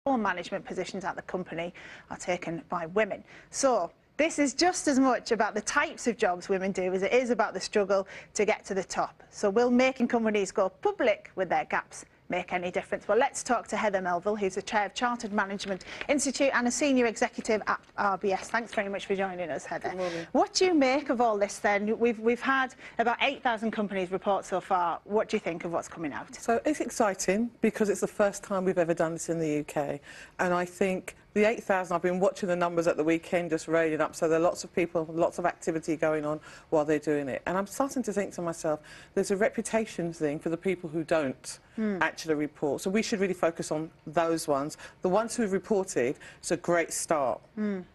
all management positions at the company are taken by women. So this is just as much about the types of jobs women do as it is about the struggle to get to the top. So will making companies go public with their gaps make any difference? Well, let's talk to Heather Melville, who's the chair of Chartered Management Institute and a senior executive at RBS. Thanks very much for joining us, Heather. Good morning. What do you make of all this then? We've had about 8,000 companies report so far. What do you think of what's coming out? So it's exciting because it's the first time we've ever done this in the UK, and I think the 8,000, I've been watching the numbers at the weekend just railing up, so there are lots of people, lots of activity going on while they're doing it. And I'm starting to think to myself, there's a reputation thing for the people who don't actually report. So we should really focus on those ones. The ones who've reported, it's a great start. And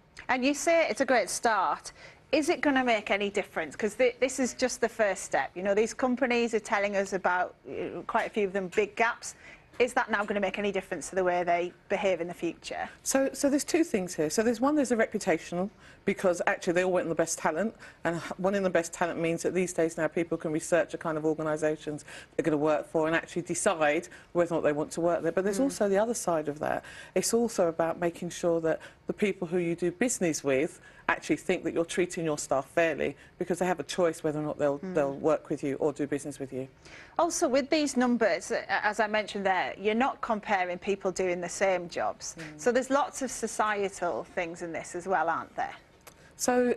you say it's a great start. Is it going to make any difference? Because this is just the first step. You know, these companies are telling us about, quite a few of them, big gaps. Is that now going to make any difference to the way they behave in the future? So there's two things here. So there's one, there's a reputational, because actually they all want the best talent, and wanting the best talent means that these days now people can research the kind of organisations they're going to work for and actually decide whether or not they want to work there. But there's also the other side of that. It's also about making sure that the people who you do business with actually think that you're treating your staff fairly, because they have a choice whether or not they'll work with you or do business with you. Also, with these numbers, as I mentioned there, you're not comparing people doing the same jobs. So there's lots of societal things in this as well, aren't there? So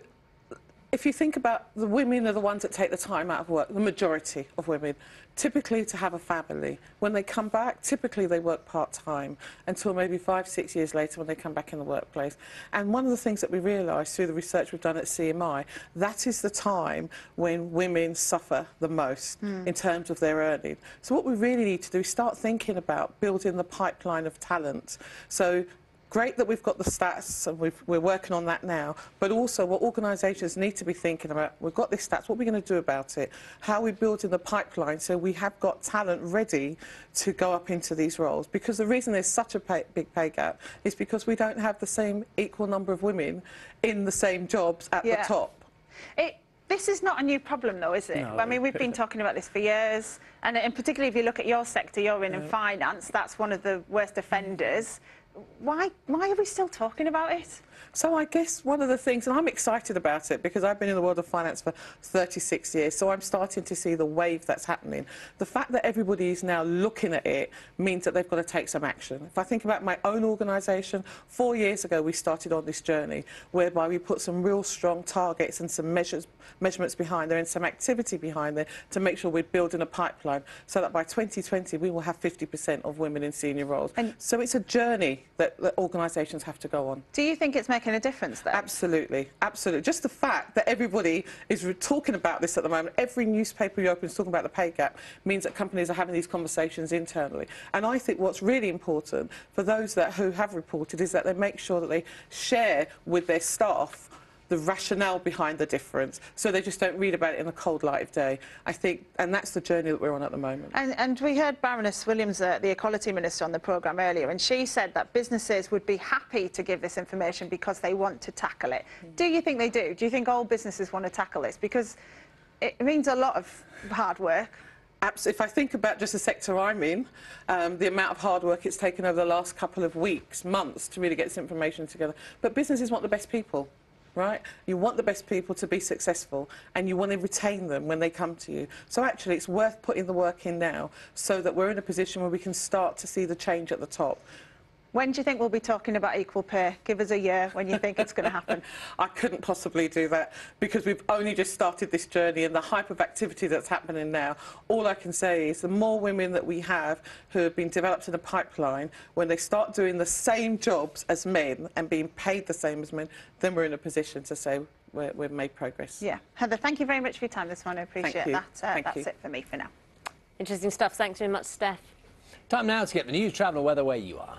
if you think about the women are the ones that take the time out of work, the majority of women, typically to have a family. When they come back, typically they work part-time until maybe 5, 6 years later when they come back in the workplace. And one of the things that we realised through the research we've done at CMI, that is the time when women suffer the most in terms of their earning. So what we really need to do is start thinking about building the pipeline of talent. So great that we've got the stats and we're working on that now, but also what organisations need to be thinking about, we've got these stats, what are we going to do about it? How are we building the pipeline so we have got talent ready to go up into these roles? Because the reason there's such a big pay gap is because we don't have the same equal number of women in the same jobs at the top. This is not a new problem, though, is it? No. I mean, we've been talking about this for years, and particularly if you look at your sector, you're in finance, that's one of the worst offenders. Why are we still talking about it? So I guess one of the things, and I'm excited about it because I've been in the world of finance for 36 years, so I'm starting to see the wave that's happening. The fact that everybody is now looking at it means that they've got to take some action. If I think about my own organisation, 4 years ago we started on this journey whereby we put some real strong targets and some measurements behind there and some activity behind there to make sure we're building a pipeline so that by 2020 we will have 50% of women in senior roles. And so it's a journey that organisations have to go on. Do you think it's making a difference, though? Absolutely, absolutely. Just the fact that everybody is talking about this at the moment, every newspaper you open is talking about the pay gap, means that companies are having these conversations internally. And I think what's really important for those who have reported is that they make sure that they share with their staff the rationale behind the difference, so they just don't read about it in the cold light of day. I think, and that's the journey that we're on at the moment. And we heard Baroness Williams, the Equality Minister, on the programme earlier, and she said that businesses would be happy to give this information because they want to tackle it. Do you think they do? Do you think all businesses want to tackle this? Because it means a lot of hard work. If I think about just the sector I'm in, the amount of hard work it's taken over the last couple of weeks, months, to really get this information together. But businesses want the best people. Right? You want the best people to be successful and you want to retain them when they come to you. So actually it's worth putting the work in now so that we're in a position where we can start to see the change at the top. When do you think we'll be talking about equal pay? Give us a year when you think it's going to happen. I couldn't possibly do that because we've only just started this journey and the hype of activity that's happening now. All I can say is the more women that we have who have been developed in a pipeline, when they start doing the same jobs as men and being paid the same as men, then we're in a position to say we've made progress. Yeah. Heather, thank you very much for your time this morning. I appreciate that. That's it for me for now. Interesting stuff. Thanks very much, Steph. Time now to get the news, travel and weather where you are.